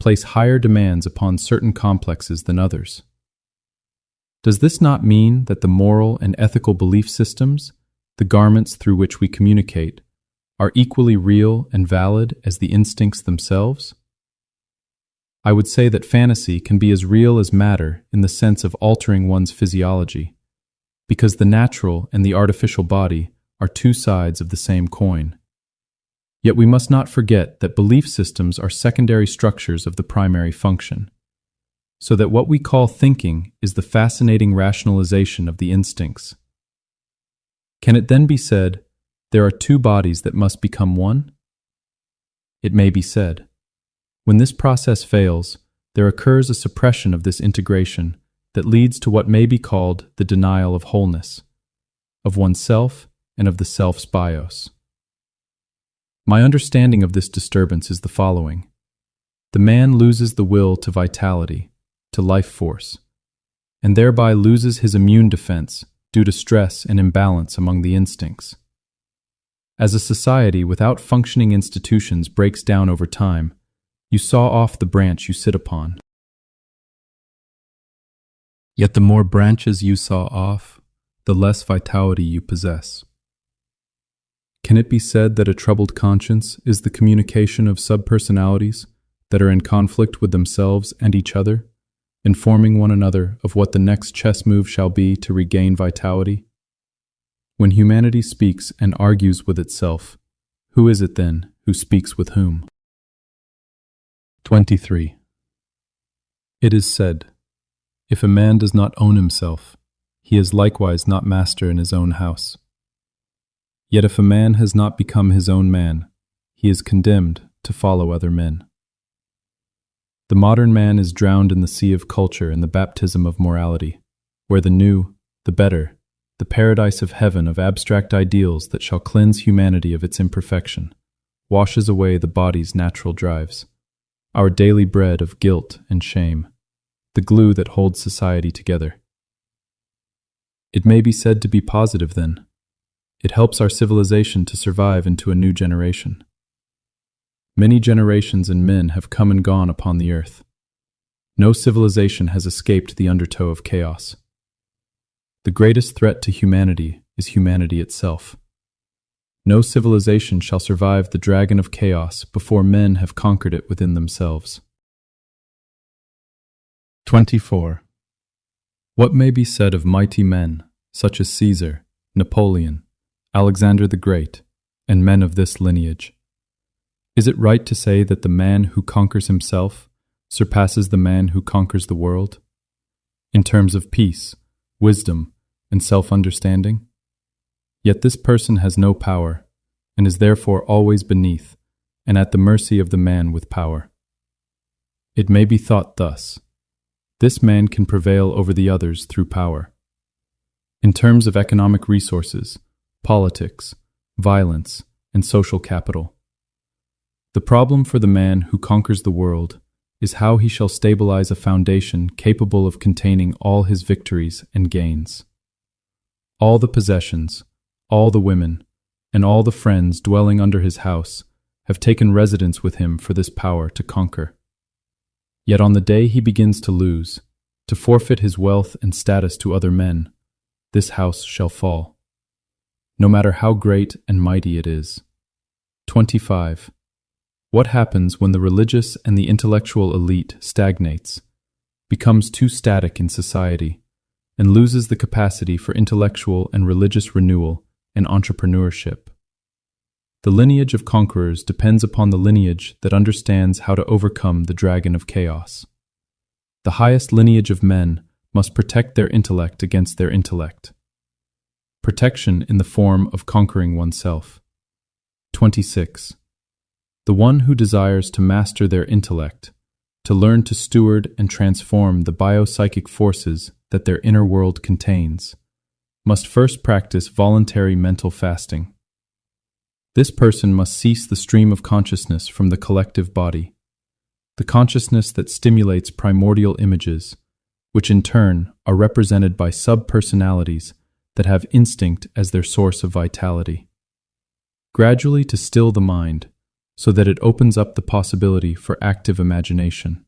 place higher demands upon certain complexes than others. Does this not mean that the moral and ethical belief systems, the garments through which we communicate, are equally real and valid as the instincts themselves? I would say that fantasy can be as real as matter in the sense of altering one's physiology, because the natural and the artificial body are two sides of the same coin. Yet we must not forget that belief systems are secondary structures of the primary function, so that what we call thinking is the fascinating rationalization of the instincts. Can it then be said, there are two bodies that must become one? It may be said. When this process fails, there occurs a suppression of this integration that leads to what may be called the denial of wholeness, of oneself and of the self's bios. My understanding of this disturbance is the following. The man loses the will to vitality, to life force, and thereby loses his immune defense due to stress and imbalance among the instincts. As a society without functioning institutions breaks down over time, you saw off the branch you sit upon. Yet the more branches you saw off, the less vitality you possess. Can it be said that a troubled conscience is the communication of subpersonalities that are in conflict with themselves and each other, informing one another of what the next chess move shall be to regain vitality? When humanity speaks and argues with itself, who is it then who speaks with whom? 23. It is said, if a man does not own himself, he is likewise not master in his own house. Yet if a man has not become his own man, he is condemned to follow other men. The modern man is drowned in the sea of culture and the baptism of morality, where the new, the better, the paradise of heaven of abstract ideals that shall cleanse humanity of its imperfection, washes away the body's natural drives, our daily bread of guilt and shame, the glue that holds society together. It may be said to be positive then. It helps our civilization to survive into a new generation. Many generations and men have come and gone upon the earth. No civilization has escaped the undertow of chaos. The greatest threat to humanity is humanity itself. No civilization shall survive the dragon of chaos before men have conquered it within themselves. 24. What may be said of mighty men, such as Caesar, Napoleon, Alexander the Great, and men of this lineage? Is it right to say that the man who conquers himself surpasses the man who conquers the world? In terms of peace, wisdom, and self-understanding? Yet this person has no power, and is therefore always beneath, and at the mercy of the man with power. It may be thought thus: this man can prevail over the others through power. In terms of economic resources, politics, violence, and social capital. The problem for the man who conquers the world is how he shall stabilize a foundation capable of containing all his victories and gains. All the possessions, all the women, and all the friends dwelling under his house have taken residence with him for this power to conquer. Yet on the day he begins to lose, to forfeit his wealth and status to other men, this house shall fall, no matter how great and mighty it is. 25. What happens when the religious and the intellectual elite stagnates, becomes too static in society, and loses the capacity for intellectual and religious renewal and entrepreneurship? The lineage of conquerors depends upon the lineage that understands how to overcome the dragon of chaos. The highest lineage of men must protect their intellect against their intellect. Protection in the form of conquering oneself. 26. The one who desires to master their intellect, to learn to steward and transform the biopsychic forces that their inner world contains, must first practice voluntary mental fasting. This person must cease the stream of consciousness from the collective body, the consciousness that stimulates primordial images, which in turn are represented by subpersonalities that have instinct as their source of vitality. Gradually to still the mind, so that it opens up the possibility for active imagination.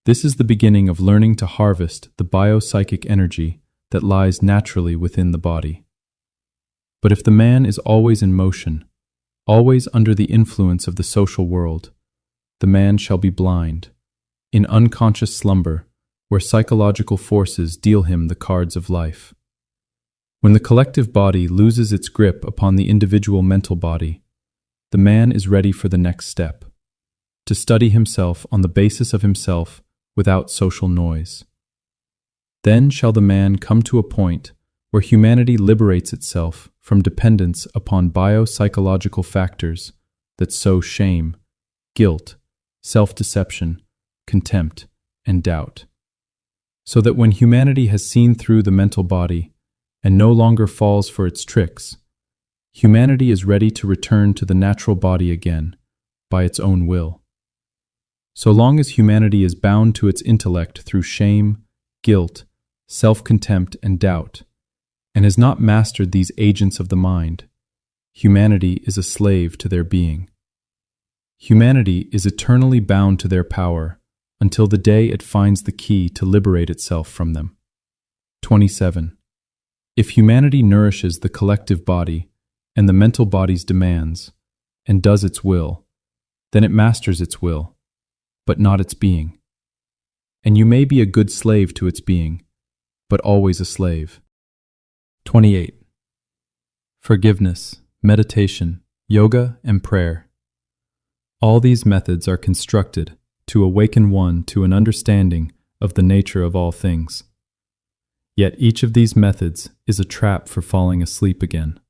This is the beginning of learning to harvest the biopsychic energy that lies naturally within the body. But if the man is always in motion, always under the influence of the social world, the man shall be blind, in unconscious slumber, where psychological forces deal him the cards of life. When the collective body loses its grip upon the individual mental body, the man is ready for the next step, to study himself on the basis of himself without social noise. Then shall the man come to a point where humanity liberates itself from dependence upon biopsychological factors that sow shame, guilt, self-deception, contempt, and doubt. So that when humanity has seen through the mental body and no longer falls for its tricks, humanity is ready to return to the natural body again by its own will. So long as humanity is bound to its intellect through shame, guilt, self-contempt, and doubt, and has not mastered these agents of the mind, humanity is a slave to their being. Humanity is eternally bound to their power until the day it finds the key to liberate itself from them. 27. If humanity nourishes the collective body and the mental body's demands, and does its will, then it masters its will, but not its being. And you may be a good slave to its being, but always a slave. 28. Forgiveness, meditation, yoga, and prayer. All these methods are constructed to awaken one to an understanding of the nature of all things. Yet each of these methods is a trap for falling asleep again.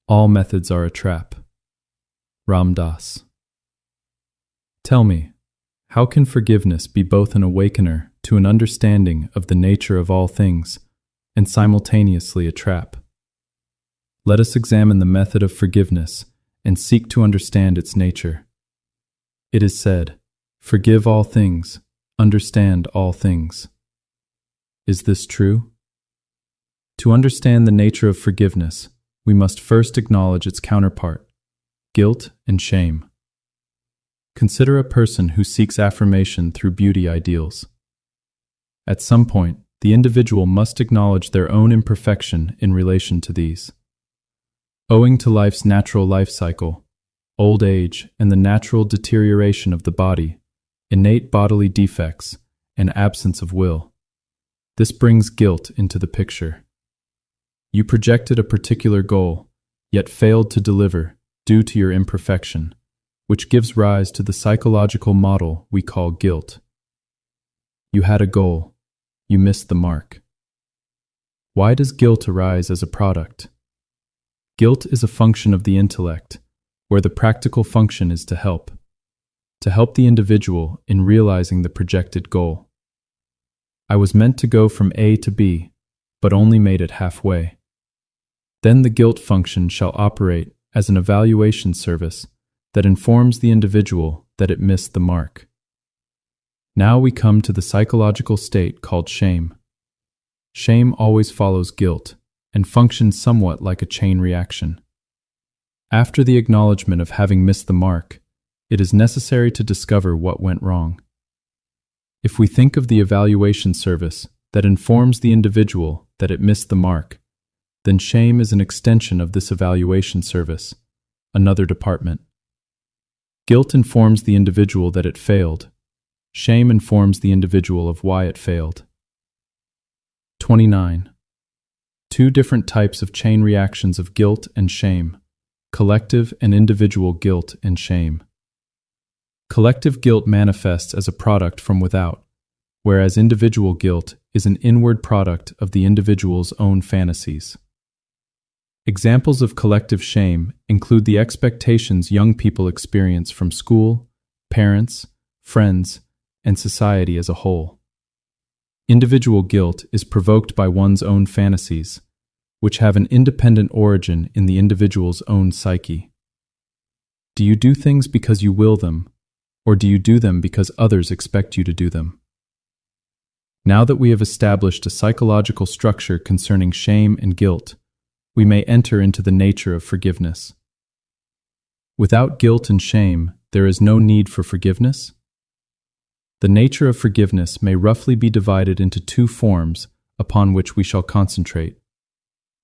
All methods are a trap. Ram Dass. Tell me, how can forgiveness be both an awakener to an understanding of the nature of all things and simultaneously a trap? Let us examine the method of forgiveness and seek to understand its nature. It is said, "Forgive all things, understand all things." Is this true? To understand the nature of forgiveness, we must first acknowledge its counterpart, guilt and shame. Consider a person who seeks affirmation through beauty ideals. At some point, the individual must acknowledge their own imperfection in relation to these. Owing to life's natural life cycle, old age, and the natural deterioration of the body, innate bodily defects, and absence of will, this brings guilt into the picture. You projected a particular goal, yet failed to deliver due to your imperfection, which gives rise to the psychological model we call guilt. You had a goal, you missed the mark. Why does guilt arise as a product? Guilt is a function of the intellect, where the practical function is to help the individual in realizing the projected goal. I was meant to go from A to B, but only made it halfway. Then the guilt function shall operate as an evaluation service that informs the individual that it missed the mark. Now we come to the psychological state called shame. Shame always follows guilt and functions somewhat like a chain reaction. After the acknowledgement of having missed the mark, it is necessary to discover what went wrong. If we think of the evaluation service that informs the individual that it missed the mark, then shame is an extension of this evaluation service, another department. Guilt informs the individual that it failed. Shame informs the individual of why it failed. 29. Two different types of chain reactions of guilt and shame: collective and individual guilt and shame. Collective guilt manifests as a product from without, whereas individual guilt is an inward product of the individual's own fantasies. Examples of collective shame include the expectations young people experience from school, parents, friends, and society as a whole. Individual guilt is provoked by one's own fantasies, which have an independent origin in the individual's own psyche. Do you do things because you will them, or do you do them because others expect you to do them? Now that we have established a psychological structure concerning shame and guilt, we may enter into the nature of forgiveness. Without guilt and shame, there is no need for forgiveness? The nature of forgiveness may roughly be divided into two forms upon which we shall concentrate: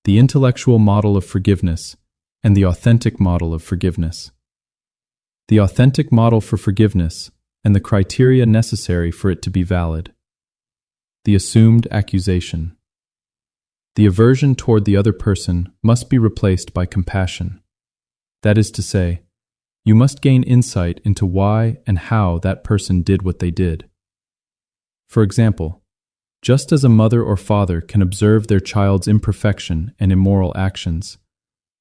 the intellectual model of forgiveness and the authentic model of forgiveness. The authentic model for forgiveness and the criteria necessary for it to be valid. The assumed accusation. The aversion toward the other person must be replaced by compassion. That is to say, you must gain insight into why and how that person did what they did. For example, just as a mother or father can observe their child's imperfection and immoral actions,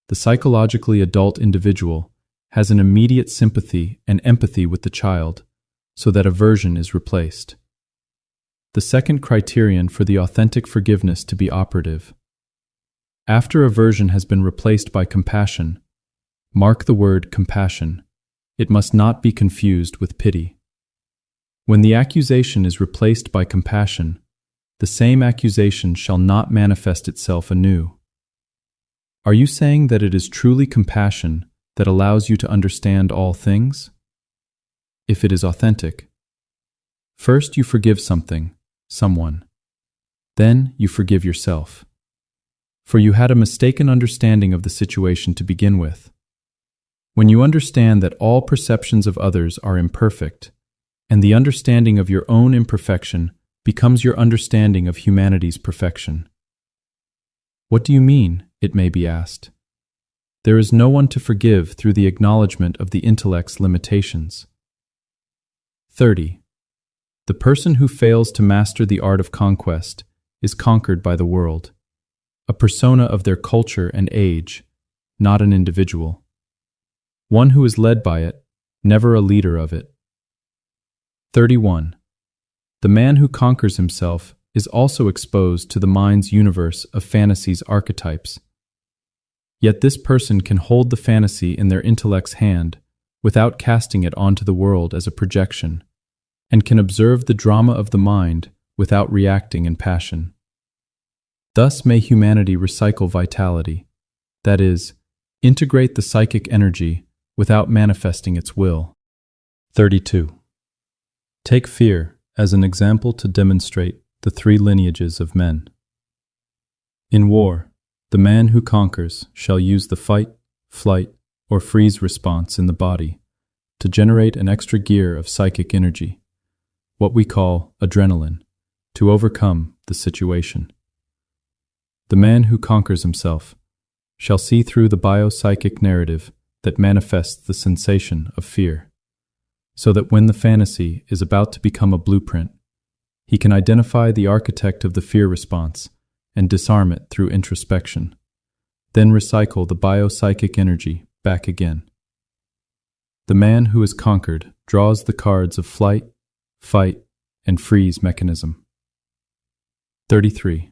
the psychologically adult individual has an immediate sympathy and empathy with the child, so that aversion is replaced. The second criterion for the authentic forgiveness to be operative. After aversion has been replaced by compassion, mark the word compassion. It must not be confused with pity. When the accusation is replaced by compassion, the same accusation shall not manifest itself anew. Are you saying that it is truly compassion that allows you to understand all things? If it is authentic. First you forgive something, someone. Then you forgive yourself. For you had a mistaken understanding of the situation to begin with. When you understand that all perceptions of others are imperfect, and the understanding of your own imperfection becomes your understanding of humanity's perfection. What do you mean, it may be asked? There is no one to forgive through the acknowledgement of the intellect's limitations. 30. The person who fails to master the art of conquest is conquered by the world, a persona of their culture and age, not an individual. One who is led by it, never a leader of it. 31. The man who conquers himself is also exposed to the mind's universe of fantasies archetypes. Yet this person can hold the fantasy in their intellect's hand without casting it onto the world as a projection, and can observe the drama of the mind without reacting in passion. Thus may humanity recycle vitality, that is, integrate the psychic energy without manifesting its will. 32. Take fear as an example to demonstrate the three lineages of men. In war, the man who conquers shall use the fight, flight, or freeze response in the body to generate an extra gear of psychic energy, what we call adrenaline, to overcome the situation. The man who conquers himself shall see through the biopsychic narrative that manifests the sensation of fear, so that when the fantasy is about to become a blueprint, he can identify the architect of the fear response and disarm it through introspection, then recycle the biopsychic energy back again. The man who is conquered draws the cards of flight, fight, and freeze mechanism. 33.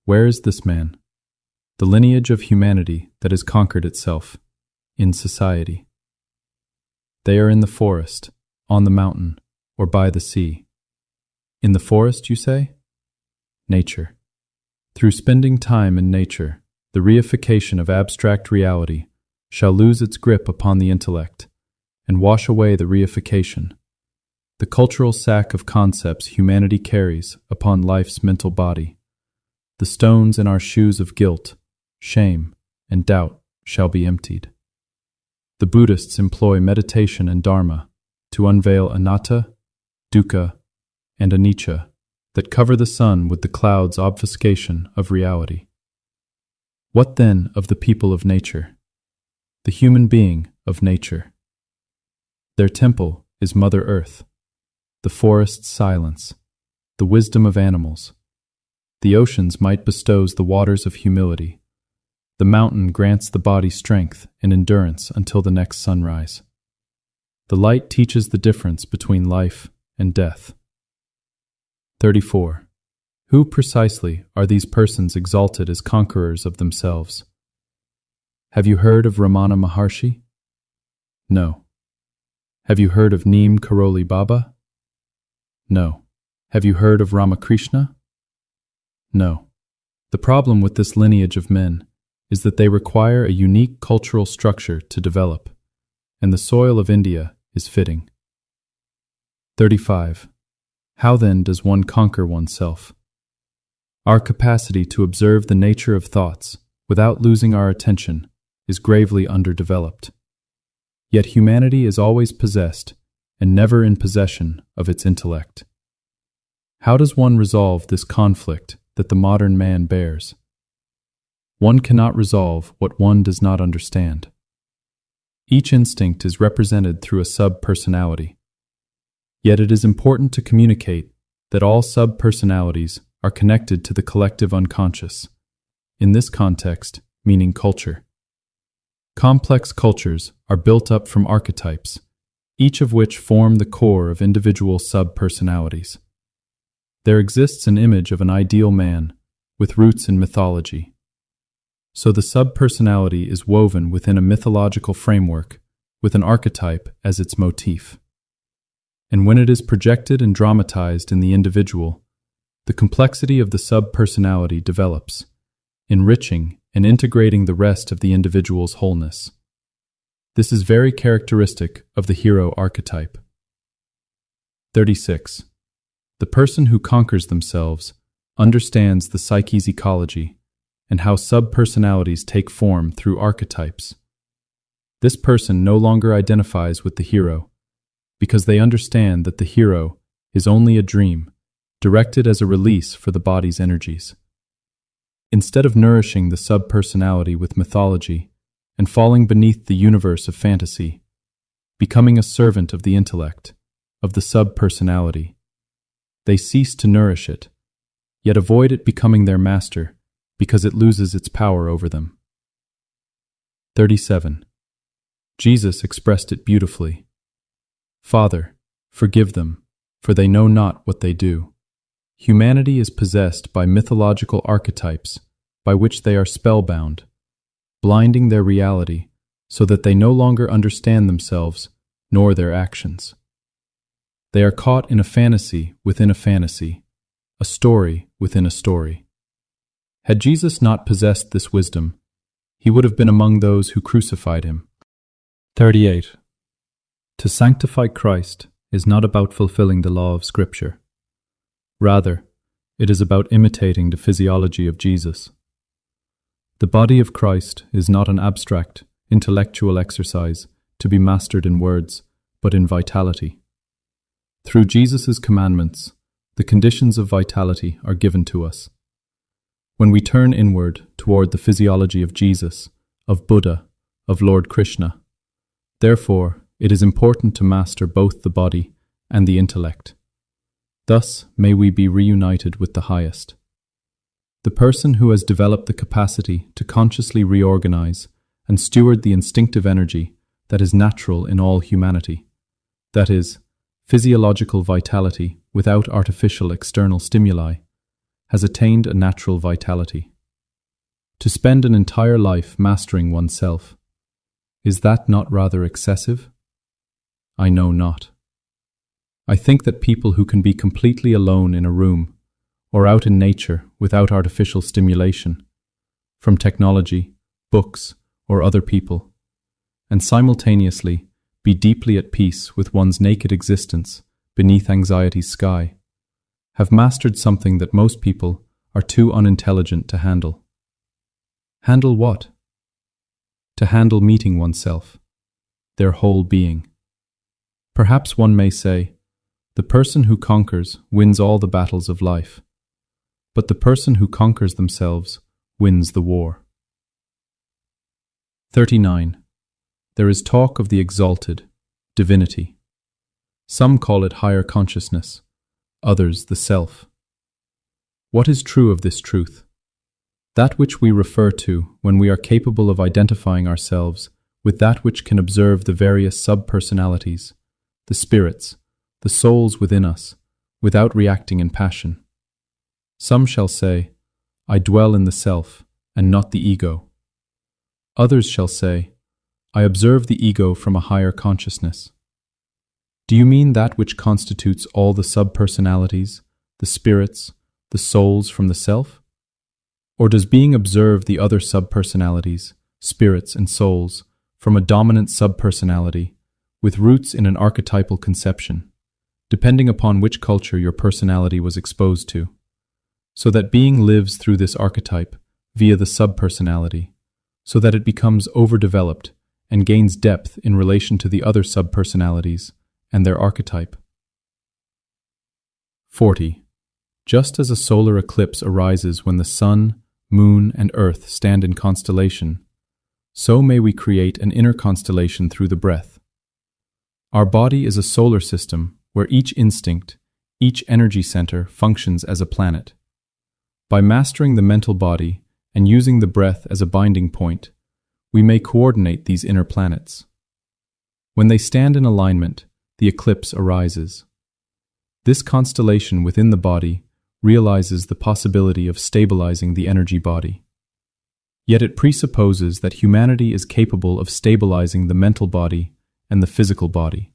Where is this man? The lineage of humanity that has conquered itself, in society. They are in the forest, on the mountain, or by the sea. In the forest, you say? Nature. Through spending time in nature, the reification of abstract reality shall lose its grip upon the intellect and wash away the reification, the cultural sack of concepts humanity carries upon life's mental body. The stones in our shoes of guilt, shame, and doubt shall be emptied. The Buddhists employ meditation and dharma to unveil anatta, dukkha, and anicca that cover the sun with the cloud's obfuscation of reality. What then of the people of nature? The human being of nature. Their temple is Mother Earth, the forest's silence, the wisdom of animals. The ocean's might bestows the waters of humility. The mountain grants the body strength and endurance until the next sunrise. The light teaches the difference between life and death. 34. Who precisely are these persons exalted as conquerors of themselves? Have you heard of Ramana Maharshi? No. Have you heard of Neem Karoli Baba? No. Have you heard of Ramakrishna? No. The problem with this lineage of men is that they require a unique cultural structure to develop, and the soil of India is fitting. 35. How then does one conquer oneself? Our capacity to observe the nature of thoughts without losing our attention is gravely underdeveloped. Yet humanity is always possessed and never in possession of its intellect. How does one resolve this conflict that the modern man bears? One cannot resolve what one does not understand. Each instinct is represented through a sub-personality. Yet it is important to communicate that all sub-personalities are connected to the collective unconscious, in this context, meaning culture. Complex cultures are built up from archetypes, each of which form the core of individual sub-personalities. There exists an image of an ideal man, with roots in mythology. So the sub-personality is woven within a mythological framework, with an archetype as its motif. And when it is projected and dramatized in the individual, the complexity of the sub-personality develops, enriching and integrating the rest of the individual's wholeness. This is very characteristic of the hero archetype. 36. The person who conquers themselves understands the psyche's ecology and how sub-personalities take form through archetypes. This person no longer identifies with the hero because they understand that the hero is only a dream, directed as a release for the body's energies. Instead of nourishing the sub-personality with mythology and falling beneath the universe of fantasy, becoming a servant of the intellect, of the sub-personality, they cease to nourish it, yet avoid it becoming their master because it loses its power over them. 37. Jesus expressed it beautifully. Father, forgive them, for they know not what they do. Humanity is possessed by mythological archetypes by which they are spellbound, blinding their reality so that they no longer understand themselves nor their actions. They are caught in a fantasy within a fantasy, a story within a story. Had Jesus not possessed this wisdom, he would have been among those who crucified him. 38. To sanctify Christ is not about fulfilling the law of Scripture. Rather, it is about imitating the physiology of Jesus. The body of Christ is not an abstract, intellectual exercise to be mastered in words, but in vitality. Through Jesus' commandments, the conditions of vitality are given to us. When we turn inward toward the physiology of Jesus, of Buddha, of Lord Krishna, therefore, it is important to master both the body and the intellect. Thus may we be reunited with the highest. The person who has developed the capacity to consciously reorganize and steward the instinctive energy that is natural in all humanity, that is, physiological vitality without artificial external stimuli, has attained a natural vitality. To spend an entire life mastering oneself, is that not rather excessive? I know not. I think that people who can be completely alone in a room or out in nature without artificial stimulation, from technology, books, or other people, and simultaneously be deeply at peace with one's naked existence beneath anxiety's sky, have mastered something that most people are too unintelligent to handle. Handle what? To handle meeting oneself, their whole being. Perhaps one may say, the person who conquers wins all the battles of life, but the person who conquers themselves wins the war. 39. There is talk of the exalted, divinity. Some call it higher consciousness, others the self. What is true of this truth? That which we refer to when we are capable of identifying ourselves with that which can observe the various sub-personalities, the spirits, the souls within us, without reacting in passion. Some shall say, I dwell in the self, and not the ego. Others shall say, I observe the ego from a higher consciousness. Do you mean that which constitutes all the sub-personalities, the spirits, the souls from the self? Or does being observe the other sub-personalities, spirits and souls, from a dominant sub-personality, with roots in an archetypal conception, depending upon which culture your personality was exposed to, so that being lives through this archetype via the sub-personality, so that it becomes overdeveloped and gains depth in relation to the other sub-personalities and their archetype. 40. Just as a solar eclipse arises when the sun, moon, and earth stand in constellation, so may we create an inner constellation through the breath. Our body is a solar system where each instinct, each energy center functions as a planet. By mastering the mental body and using the breath as a binding point, we may coordinate these inner planets. When they stand in alignment, the eclipse arises. This constellation within the body realizes the possibility of stabilizing the energy body. Yet it presupposes that humanity is capable of stabilizing the mental body and the physical body.